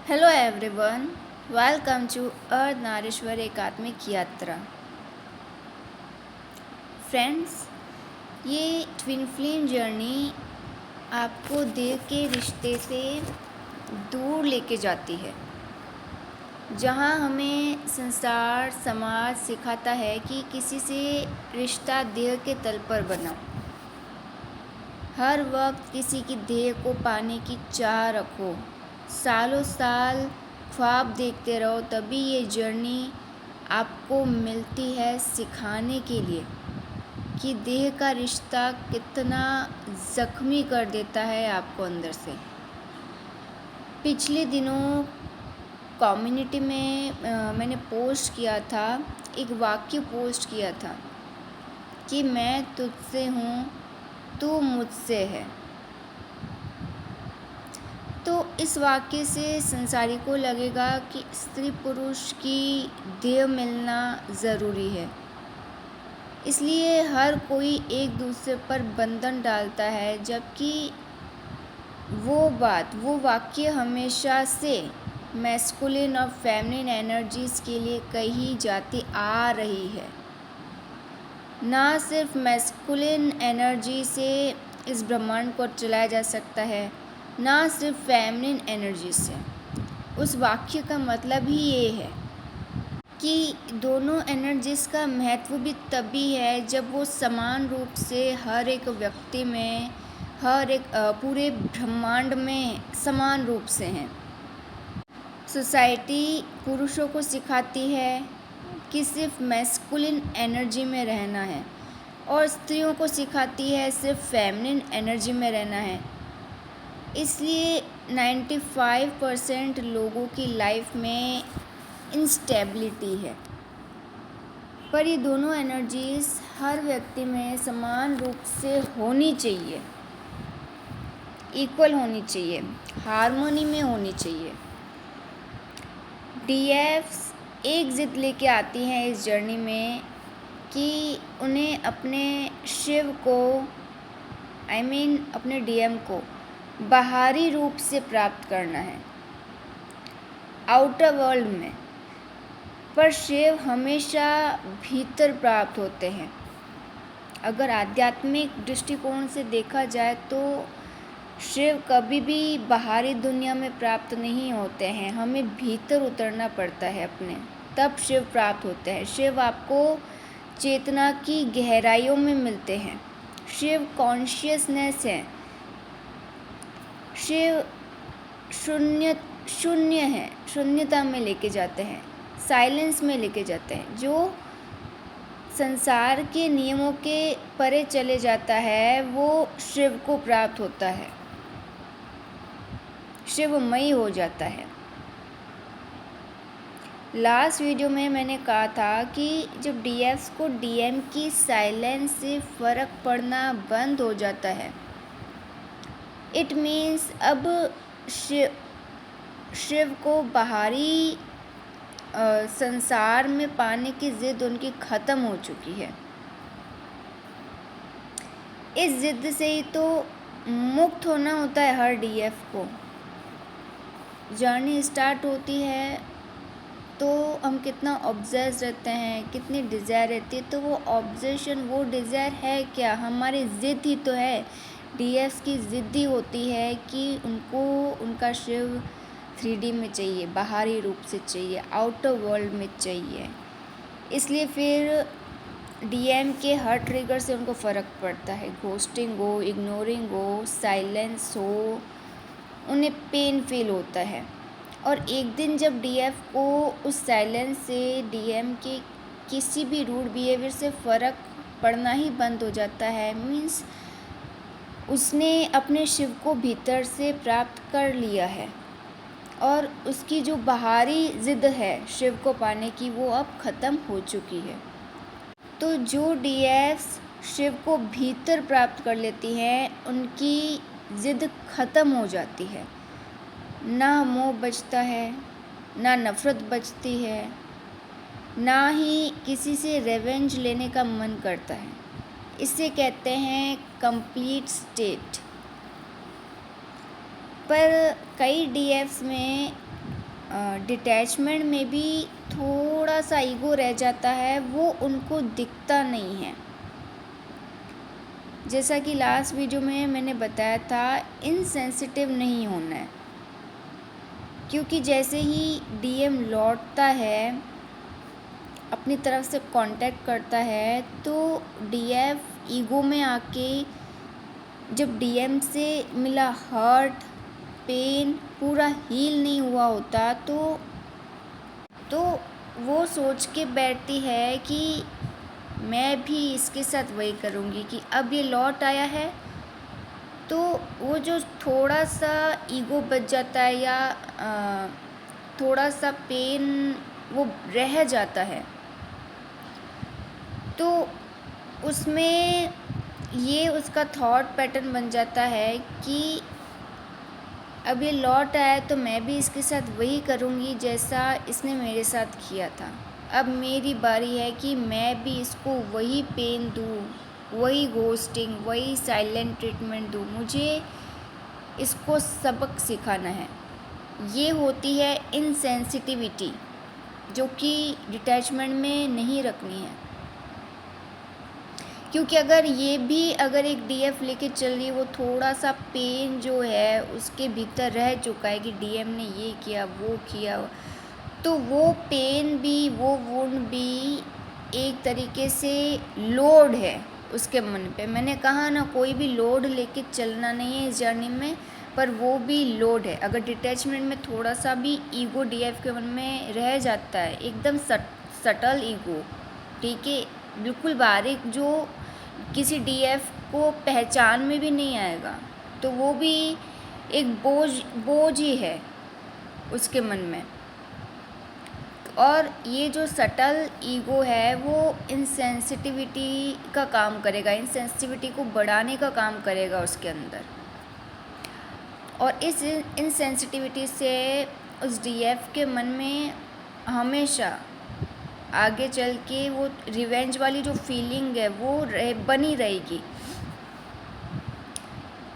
Hello everyone, welcome to Ardhanarishwar Ekatmik Yatra. Friends, ये twin flame journey आपको दिल के रिश्ते से दूर लेके जाती है, जहाँ हमें संसार समाज सिखाता है कि किसी से रिश्ता दिल के तल पर बनाओ। हर वक्त किसी की देह को पाने की चाह रखो, सालों साल ख्वाब देखते रहो, तभी ये जर्नी आपको मिलती है सिखाने के लिए कि देह का रिश्ता कितना ज़ख्मी कर देता है आपको अंदर से। पिछले दिनों कम्युनिटी में मैंने पोस्ट किया था, एक वाक्य पोस्ट किया था कि मैं तुझसे हूँ, तू मुझसे है। तो इस वाक्य से संसारी को लगेगा कि स्त्री पुरुष की देह मिलना ज़रूरी है, इसलिए हर कोई एक दूसरे पर बंधन डालता है, जबकि वो वाक्य हमेशा से मैस्कुलिन और फेमिनिन एनर्जीज़ के लिए कही जाती आ रही है। ना सिर्फ मैस्कुलिन एनर्जी से इस ब्रह्मांड को चलाया जा सकता है, ना सिर्फ फेमिनिन एनर्जी से। उस वाक्य का मतलब ही ये है कि दोनों एनर्जीज का महत्व भी तभी है जब वो समान रूप से हर एक व्यक्ति में, हर एक पूरे ब्रह्मांड में समान रूप से हैं। सोसाइटी पुरुषों को सिखाती है कि सिर्फ मैस्कुलिन एनर्जी में रहना है और स्त्रियों को सिखाती है सिर्फ फेमिनिन एनर्जी में रहना है। इसलिए 95% लोगों की लाइफ में इंस्टेबिलिटी है। पर ये दोनों एनर्जीज हर व्यक्ति में समान रूप से होनी चाहिए, इक्वल होनी चाहिए, हार्मोनी में होनी चाहिए। डीएफ्स एक ज़िद लेके आती हैं इस जर्नी में कि उन्हें अपने शिव को अपने डीएम को बाहरी रूप से प्राप्त करना है, आउटर वर्ल्ड में। पर शिव हमेशा भीतर प्राप्त होते हैं। अगर आध्यात्मिक दृष्टिकोण से देखा जाए तो शिव कभी भी बाहरी दुनिया में प्राप्त नहीं होते हैं, हमें भीतर उतरना पड़ता है अपने, तब शिव प्राप्त होते हैं। शिव आपको चेतना की गहराइयों में मिलते हैं। शिव कॉन्शियसनेस है, शिव शून्य है, शून्यता में लेके जाते हैं, साइलेंस में लेके जाते हैं। जो संसार के नियमों के परे चले जाता है वो शिव को प्राप्त होता है, शिवमयी हो जाता है। लास्ट वीडियो में मैंने कहा था कि जब डीएफ्स को डीएम की साइलेंस से फ़र्क पड़ना बंद हो जाता है, इट मीन्स अब शिव को बाहरी संसार में पाने की ज़िद उनकी ख़त्म हो चुकी है। इस ज़िद से ही तो मुक्त होना होता है हर डीएफ को। जर्नी स्टार्ट होती है तो हम कितना ऑब्सेस रहते हैं, कितनी डिज़ायर रहती है, तो वो ऑब्सेशन, वो डिज़ायर है क्या, हमारी ज़िद ही तो है। डीएफ्स की ज़िद ही होती है कि उनको उनका शिव 3D में चाहिए, बाहरी रूप से चाहिए, आउटर वर्ल्ड में चाहिए। इसलिए फिर डीएम के हर ट्रिगर से उनको फ़र्क पड़ता है, घोस्टिंग हो, इग्नोरिंग हो, साइलेंस हो, उन्हें पेन फील होता है। और एक दिन जब डीएफ को उस साइलेंस से, डीएम के किसी भी रूड बिहेवियर से फ़र्क पड़ना ही बंद हो जाता है, मीन्स उसने अपने शिव को भीतर से प्राप्त कर लिया है और उसकी जो बाहरी ज़िद है शिव को पाने की, वो अब ख़त्म हो चुकी है। तो जो डीएफ्स शिव को भीतर प्राप्त कर लेती हैं, उनकी ज़िद ख़त्म हो जाती है। ना मोह बचता है, ना नफ़रत बचती है, ना ही किसी से रिवेंज लेने का मन करता है। इसे कहते हैं कंप्लीट स्टेट। पर कई डीएफ्स में डिटैचमेंट में भी थोड़ा सा ईगो रह जाता है, वो उनको दिखता नहीं है। जैसा कि लास्ट वीडियो में मैंने बताया था, इनसेंसिटिव नहीं होना है, क्योंकि जैसे ही डीएम लौटता है, अपनी तरफ से कांटेक्ट करता है, तो डीएफ ईगो में आके जब डीएम से मिला हर्ट, पेन पूरा हील नहीं हुआ होता, तो वो सोच के बैठती है कि मैं भी इसके साथ वही करूँगी, कि अब ये लौट आया है तो वो जो थोड़ा सा ईगो बच जाता है या थोड़ा सा पेन वो रह जाता है, तो उसमें ये उसका थॉट पैटर्न बन जाता है कि अब ये लौट आया तो मैं भी इसके साथ वही करूँगी जैसा इसने मेरे साथ किया था। अब मेरी बारी है कि मैं भी इसको वही पेन दूँ, वही घोस्टिंग, वही साइलेंट ट्रीटमेंट दूँ। मुझे इसको सबक सिखाना है। ये होती है इनसेंसिटिविटी, जो कि डिटैचमेंट में नहीं रखनी है, क्योंकि अगर एक डीएफ लेके चल रही है, वो थोड़ा सा पेन जो है उसके भीतर रह चुका है कि डीएम ने ये किया वो किया, तो वो पेन भी, वो वुंड भी एक तरीके से लोड है उसके मन पे। मैंने कहा ना, कोई भी लोड लेके चलना नहीं है इस जर्नी में, पर वो भी लोड है। अगर डिटैचमेंट में थोड़ा सा भी ईगो डीएफ के मन में रह जाता है, एकदम सटल ईगो, ठीक है, बिल्कुल बारीक, जो किसी डीएफ को पहचान में भी नहीं आएगा, तो वो भी एक बोझ ही है उसके मन में। और ये जो सटल ईगो है वो इनसेंसिटिविटी का काम करेगा, इनसेंसिटिविटी को बढ़ाने का काम करेगा उसके अंदर। और इस इनसेंसिटिविटी से उस डीएफ के मन में हमेशा आगे चल के वो रिवेंज वाली जो फीलिंग है वो बनी रहेगी,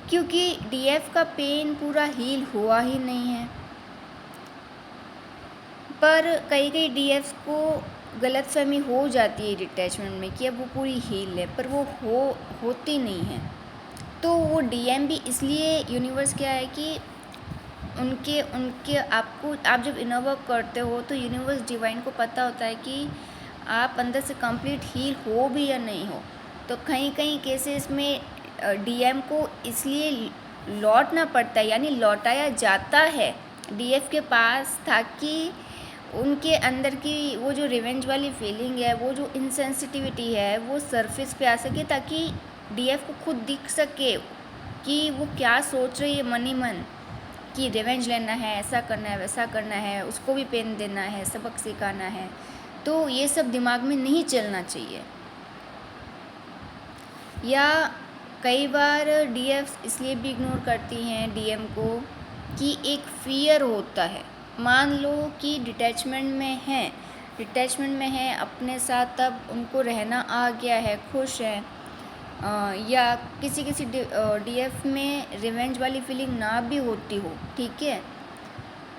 क्योंकि डीएफ का पेन पूरा हील हुआ ही नहीं है। पर कई डीएफ को गलतफहमी हो जाती है डिटैचमेंट में कि अब वो पूरी हील है, पर वो होती नहीं है। तो वो डीएम भी इसलिए, यूनिवर्स क्या है कि उनके आप जब इनर वर्क करते हो तो यूनिवर्स डिवाइन को पता होता है कि आप अंदर से कंप्लीट हील हो भी या नहीं हो। तो कहीं केसेस में डीएम को इसलिए लौटना पड़ता है, यानी लौटाया जाता है डीएफ के पास, ताकि उनके अंदर की वो जो रिवेंज वाली फीलिंग है, वो जो इनसेंसिटिविटी है, वो सरफेस पे आ सके, ताकि डीएफ को खुद दिख सके कि वो क्या सोच रही है मन ही मन, कि रिवेंज लेना है, ऐसा करना है, वैसा करना है, उसको भी पेन देना है, सबक सिखाना है। तो ये सब दिमाग में नहीं चलना चाहिए। या कई बार डीएफ इसलिए भी इग्नोर करती हैं डीएम को कि एक फियर होता है। मान लो कि डिटैचमेंट में है अपने साथ, तब उनको रहना आ गया है, खुश है, या किसी डीएफ में रिवेंज वाली फीलिंग ना भी होती हो, ठीक है,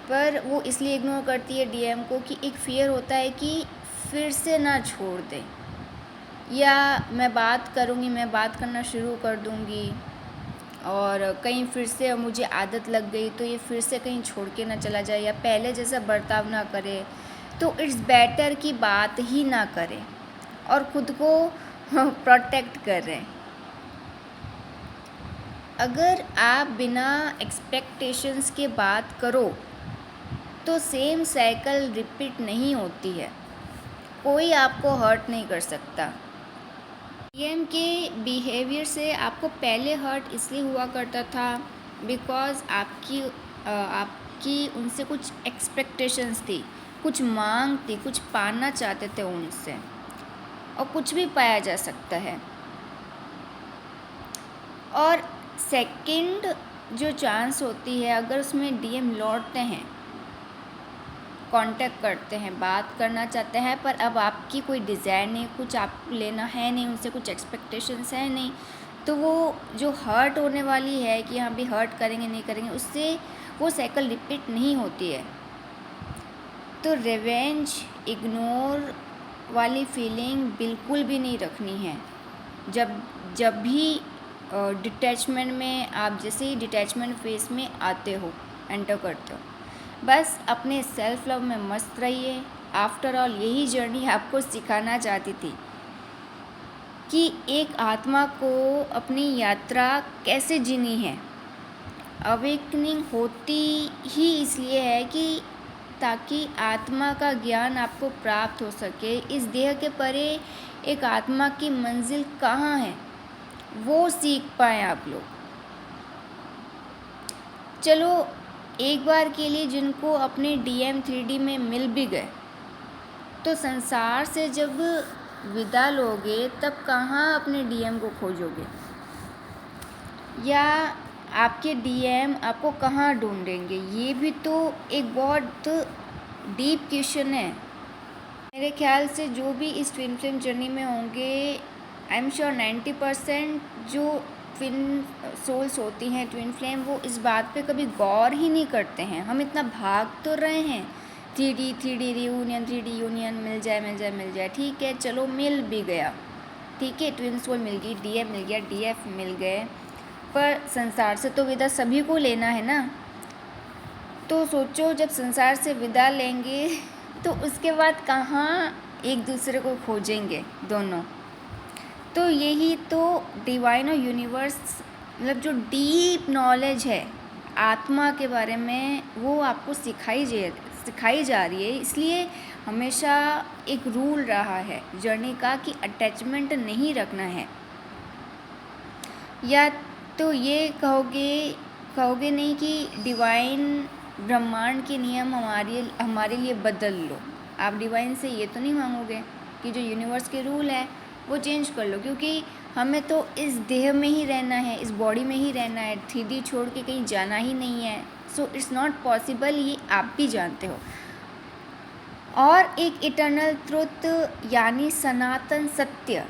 पर वो इसलिए इग्नोर करती है डीएम को कि एक फियर होता है कि फिर से ना छोड़ दे, या मैं बात करना शुरू कर दूँगी और कहीं फिर से मुझे आदत लग गई तो ये फिर से कहीं छोड़ के ना चला जाए, या पहले जैसा बर्ताव ना करे, तो इट्स बेटर कि बात ही ना करें और ख़ुद को प्रोटेक्ट करें। अगर आप बिना एक्सपेक्टेशंस के बात करो तो सेम साइकिल रिपीट नहीं होती है, कोई आपको हर्ट नहीं कर सकता। डीएम के बिहेवियर से आपको पहले हर्ट इसलिए हुआ करता था बिकॉज़ आपकी उनसे कुछ एक्सपेक्टेशंस थी, कुछ मांग थी, कुछ पाना चाहते थे उनसे, और कुछ भी पाया जा सकता है। और सेकंड जो चांस होती है, अगर उसमें डीएम लौटते हैं, कांटेक्ट करते हैं, बात करना चाहते हैं, पर अब आपकी कोई डिज़ायर नहीं, कुछ आप लेना है नहीं उनसे, कुछ एक्सपेक्टेशंस है नहीं, तो वो जो हर्ट होने वाली है कि हाँ भी हर्ट करेंगे नहीं करेंगे, उससे वो साइकिल रिपीट नहीं होती है। तो रिवेंज इग्नोर वाली फीलिंग बिल्कुल भी नहीं रखनी है। जब जब भी डिटैचमेंट में आप जैसे ही डिटैचमेंट फेज में आते हो, एंटर करते हो, बस अपने सेल्फ लव में मस्त रहिए। आफ्टर ऑल यही जर्नी आपको सिखाना चाहती थी कि एक आत्मा को अपनी यात्रा कैसे जीनी है। अवेकनिंग होती ही इसलिए है कि ताकि आत्मा का ज्ञान आपको प्राप्त हो सके। इस देह के परे एक आत्मा की मंजिल कहाँ है वो सीख पाएँ आप लोग। चलो एक बार के लिए जिनको अपने DM 3D में मिल भी गए, तो संसार से जब विदा लोगे तब कहाँ अपने DM को खोजोगे, या आपके DM आपको कहाँ ढूंढेंगे? ये भी तो एक बहुत डीप क्वेश्चन है। मेरे ख्याल से जो भी इस ट्विन फ्लेम जर्नी में होंगे, आई एम श्योर 90% जो ट्विन सोल्स होती हैं, ट्विन फ्लेम, वो इस बात पे कभी गौर ही नहीं करते हैं। हम इतना भाग तो रहे हैं, 3D रियूनियन, 3D यूनियन, मिल जाए, ठीक है, चलो मिल भी गया, ठीक है, ट्विन सोल मिल गई, DM मिल गया, DF मिल गए, पर संसार से तो विदा सभी को लेना है ना। तो सोचो जब संसार से विदा लेंगे तो उसके बाद कहाँ एक दूसरे को खोजेंगे दोनों। तो यही तो डिवाइन और यूनिवर्स, मतलब जो डीप नॉलेज है आत्मा के बारे में, वो आपको सिखाई जा रही है। इसलिए हमेशा एक रूल रहा है जर्नी का कि अटैचमेंट नहीं रखना है। या तो ये कहोगे नहीं कि डिवाइन ब्रह्मांड के नियम हमारे लिए बदल लो। आप डिवाइन से ये तो नहीं मांगोगे कि जो यूनिवर्स के रूल है वो चेंज कर लो, क्योंकि हमें तो इस देह में ही रहना है, इस बॉडी में ही रहना है, 3D छोड़ के कहीं जाना ही नहीं है। सो इट्स नॉट पॉसिबल, ये आप भी जानते हो। और एक इटर्नल ट्रुथ यानी सनातन सत्य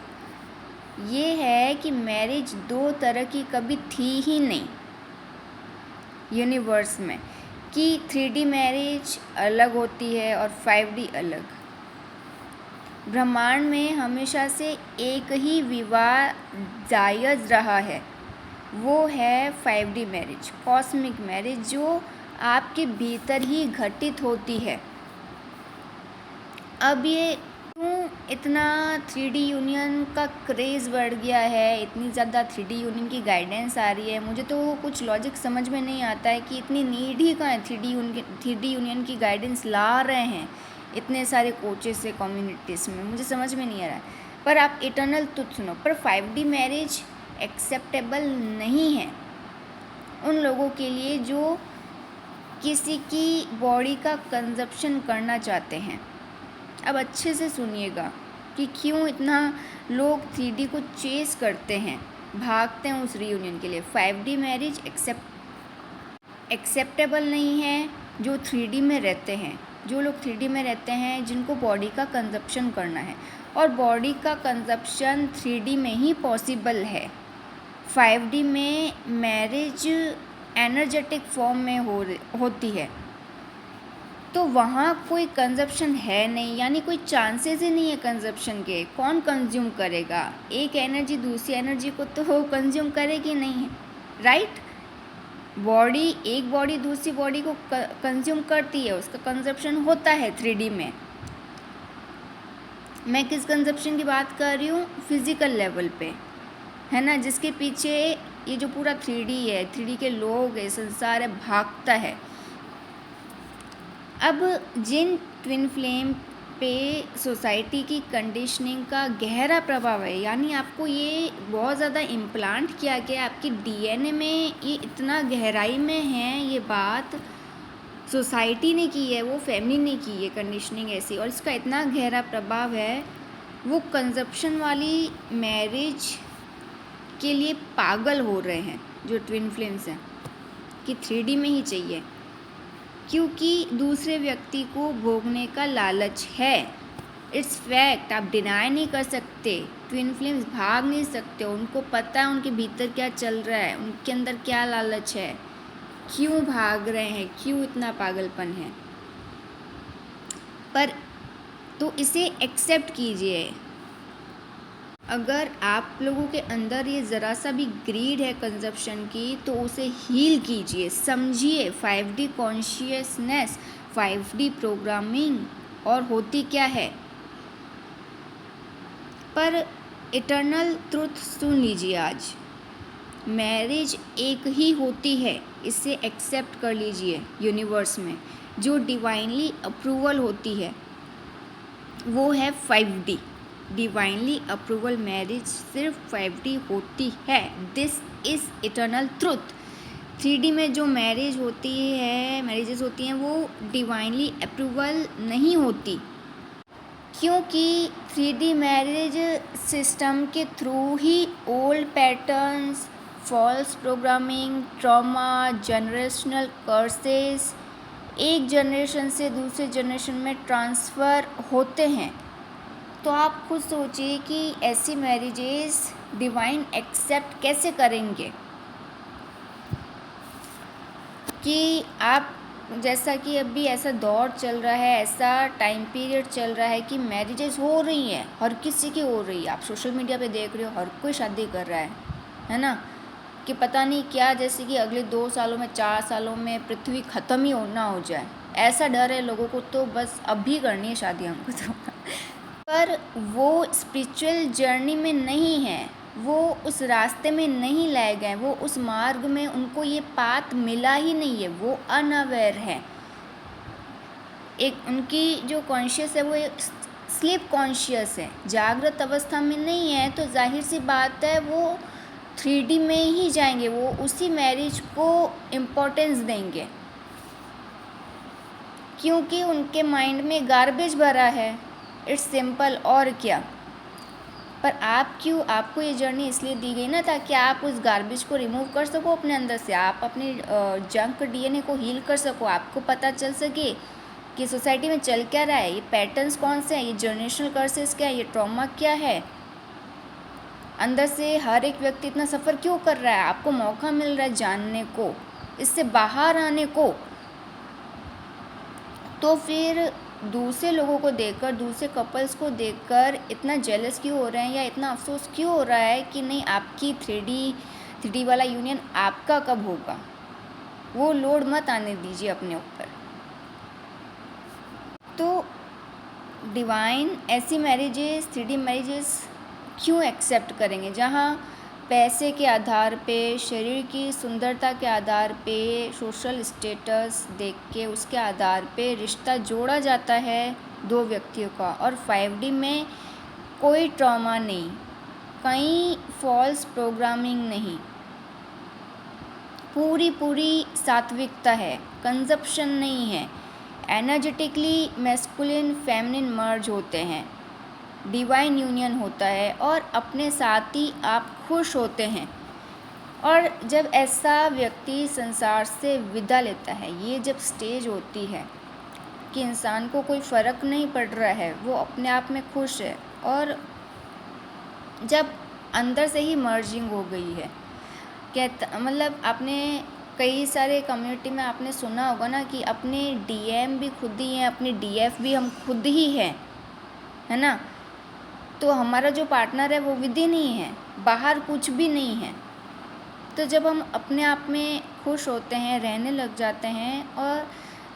ये है कि मैरिज दो तरह की कभी थी ही नहीं यूनिवर्स में, कि 3D मैरिज अलग होती है और 5D अलग। ब्रह्मांड में हमेशा से एक ही विवाह जायज़ रहा है, वो है 5D मैरिज, कॉस्मिक मैरिज, जो आपके भीतर ही घटित होती है। अब ये क्यों इतना 3D यूनियन का क्रेज़ बढ़ गया है, इतनी ज़्यादा 3D यूनियन की गाइडेंस आ रही है, मुझे तो कुछ लॉजिक समझ में नहीं आता है कि इतनी नीड ही कहाँ है 3D यूनियन की गाइडेंस ला रहे हैं इतने सारे कोचेस से कम्युनिटीज़ में, मुझे समझ में नहीं आ रहा है। पर आप इटर्नल तुझ सुनो, पर 5D मैरिज एक्सेप्टेबल नहीं है उन लोगों के लिए जो किसी की बॉडी का कंजप्शन करना चाहते हैं। अब अच्छे से सुनिएगा कि क्यों इतना लोग 3D को चेस करते हैं, भागते हैं उस रीयूनियन के लिए। 5D मैरिज एक्सेप्टेबल नहीं है जो 3D में रहते हैं, जो लोग 3D में रहते हैं, जिनको बॉडी का कंजप्शन करना है, और बॉडी का कंजप्शन 3D में ही पॉसिबल है। 5D में मैरिज एनर्जेटिक फॉर्म में होती है, तो वहाँ कोई कंजप्शन है नहीं, यानी कोई चांसेस ही नहीं है कंजप्शन के। कौन कंज्यूम करेगा? एक एनर्जी दूसरी एनर्जी को तो कंज्यूम करेगी नहीं, राइट? एक बॉडी दूसरी बॉडी को कंज्यूम करती है, उसका कंजप्शन होता है 3D में। मैं किस कंजप्शन की बात कर रही हूँ? फिज़िकल लेवल पे, है ना, जिसके पीछे ये जो पूरा 3D है, 3D के लोग है, संसार है, भागता है। अब जिन ट्विन फ्लेम पे सोसाइटी की कंडीशनिंग का गहरा प्रभाव है, यानी आपको ये बहुत ज़्यादा इम्प्लांट किया गया, आपकी DNA में ये इतना गहराई में है, ये बात सोसाइटी ने की है, वो फैमिली ने की है कंडीशनिंग ऐसी, और इसका इतना गहरा प्रभाव है, वो कंजप्शन वाली मैरिज के लिए पागल हो रहे हैं जो ट्विन फ्लेम्स हैं कि 3D में ही चाहिए, क्योंकि दूसरे व्यक्ति को भोगने का लालच है। इट्स फैक्ट, आप डिनाई नहीं कर सकते। ट्विन फ्लेम्स भाग नहीं सकते, उनको पता है उनके भीतर क्या चल रहा है, उनके अंदर क्या लालच है, क्यों भाग रहे हैं, क्यों इतना पागलपन है। पर तो इसे एक्सेप्ट कीजिए। अगर आप लोगों के अंदर ये ज़रा सा भी ग्रीड है कंजप्शन की, तो उसे हील कीजिए, समझिए 5D कॉन्शियसनेस, 5D प्रोग्रामिंग और होती क्या है। पर इटर्नल ट्रुथ सुन लीजिए, आज मैरिज एक ही होती है, इसे एक्सेप्ट कर लीजिए। यूनिवर्स में जो डिवाइनली अप्रूवल होती है वो है 5D। डिवाइनली अप्रूवल मैरिज सिर्फ 5D होती है। This is eternal truth. 3D में जो मैरिजेस होती हैं वो डिवाइनली अप्रूवल नहीं होती, क्योंकि 3D मैरिज सिस्टम के थ्रू ही old patterns, false programming, trauma, generational curses एक जनरेशन से दूसरे जनरेशन में ट्रांसफ़र होते हैं। तो आप खुद सोचिए कि ऐसी मैरिजेस डिवाइन एक्सेप्ट कैसे करेंगे, कि आप जैसा कि अभी ऐसा दौर चल रहा है, ऐसा टाइम पीरियड चल रहा है कि मैरिजेस हो रही हैं, हर किसी की हो रही है। आप सोशल मीडिया पे देख रहे हो, हर कोई शादी कर रहा है ना, कि पता नहीं क्या, जैसे कि अगले 2 सालों में 4 सालों में पृथ्वी ख़त्म ही ना हो जाए, ऐसा डर है लोगों को। तो बस अभी करनी है शादी हमको तो पर वो स्पिरिचुअल जर्नी में नहीं है, वो उस रास्ते में नहीं लाए गए, वो उस मार्ग में उनको ये पाथ मिला ही नहीं है, वो अनअवेयर है। एक उनकी जो कॉन्शियस है वो एक स्लीप कॉन्शियस है, जागृत अवस्था में नहीं है। तो जाहिर सी बात है वो 3D में ही जाएंगे, वो उसी मैरिज को इम्पोर्टेंस देंगे, क्योंकि उनके माइंड में गार्बेज भरा है। इट्स सिंपल, और क्या। पर आपको ये जर्नी इसलिए दी गई ना, ताकि आप उस गार्बेज को रिमूव कर सको अपने अंदर से, आप अपने जंक DNA को हील कर सको, आपको पता चल सके कि सोसाइटी में चल क्या रहा है, ये पैटर्न्स कौन से हैं, ये जनरेशनल कर्सेस क्या है, ये ट्रॉमा क्या है, अंदर से हर एक व्यक्ति इतना सफ़र क्यों कर रहा है। आपको मौका मिल रहा है जानने को, इससे बाहर आने को। तो फिर दूसरे लोगों को देखकर, दूसरे कपल्स को देखकर इतना जेलस क्यों हो रहे हैं, या इतना अफसोस क्यों हो रहा है कि नहीं आपकी 3D वाला यूनियन आपका कब होगा। वो लोड मत आने दीजिए अपने ऊपर। तो डिवाइन ऐसी मैरिजेस, 3D मैरिजेस क्यों एक्सेप्ट करेंगे, जहाँ पैसे के आधार पे, शरीर की सुंदरता के आधार पे, सोशल स्टेटस देख के उसके आधार पे रिश्ता जोड़ा जाता है 2 व्यक्तियों का। और 5D में कोई ट्रॉमा नहीं, कहीं फॉल्स प्रोग्रामिंग नहीं, पूरी सात्विकता है, कंजप्शन नहीं है, एनर्जेटिकली मैस्कुलिन फेमिनिन मर्ज होते हैं, डिवाइन यूनियन होता है, और अपने साथ ही आप खुश होते हैं। और जब ऐसा व्यक्ति संसार से विदा लेता है, ये जब स्टेज होती है कि इंसान को कोई फ़र्क नहीं पड़ रहा है, वो अपने आप में खुश है, और जब अंदर से ही मर्जिंग हो गई है, मतलब आपने कई सारे कम्युनिटी में आपने सुना होगा ना कि अपने DM भी खुद ही हैं, अपने DF भी हम खुद ही हैं, है ना। तो हमारा जो पार्टनर है वो विद इन ही है, बाहर कुछ भी नहीं है। तो जब हम अपने आप में खुश होते हैं, रहने लग जाते हैं, और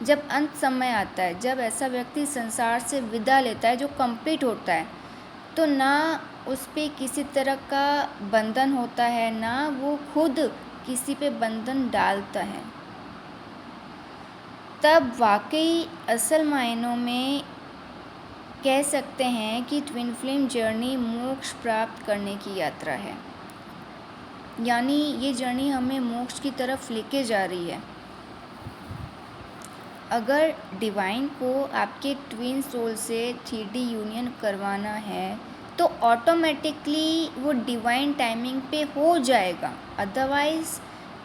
जब अंत समय आता है, जब ऐसा व्यक्ति संसार से विदा लेता है, जो कंप्लीट होता है, तो ना उस पे किसी तरह का बंधन होता है, ना वो खुद किसी पे बंधन डालता है। तब वाकई असल मायनों में कह सकते हैं कि ट्विन फ्लेम जर्नी मोक्ष प्राप्त करने की यात्रा है, यानी ये जर्नी हमें मोक्ष की तरफ लेके जा रही है। अगर डिवाइन को आपके ट्विन सोल से 3D यूनियन करवाना है, तो ऑटोमेटिकली वो डिवाइन टाइमिंग पे हो जाएगा। अदरवाइज़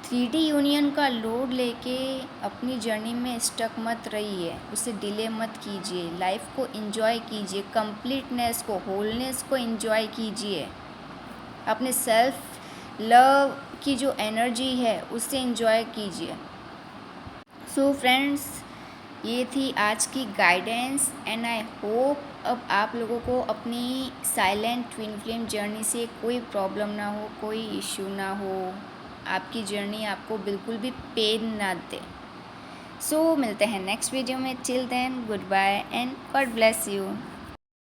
3D यूनियन का लोड लेके अपनी जर्नी में स्टक मत रहिए, उसे डिले मत कीजिए, लाइफ को एंजॉय कीजिए, कंप्लीटनेस को, होलनेस को एंजॉय कीजिए, अपने सेल्फ लव की जो एनर्जी है उसे एंजॉय कीजिए। सो फ्रेंड्स, ये थी आज की गाइडेंस एंड आई होप अब आप लोगों को अपनी साइलेंट ट्विन फ्लेम जर्नी से कोई प्रॉब्लम ना हो, कोई इश्यू ना हो, आपकी जर्नी आपको बिल्कुल भी पेन ना दे। सो मिलते हैं नेक्स्ट वीडियो में। Till then goodbye and God bless you.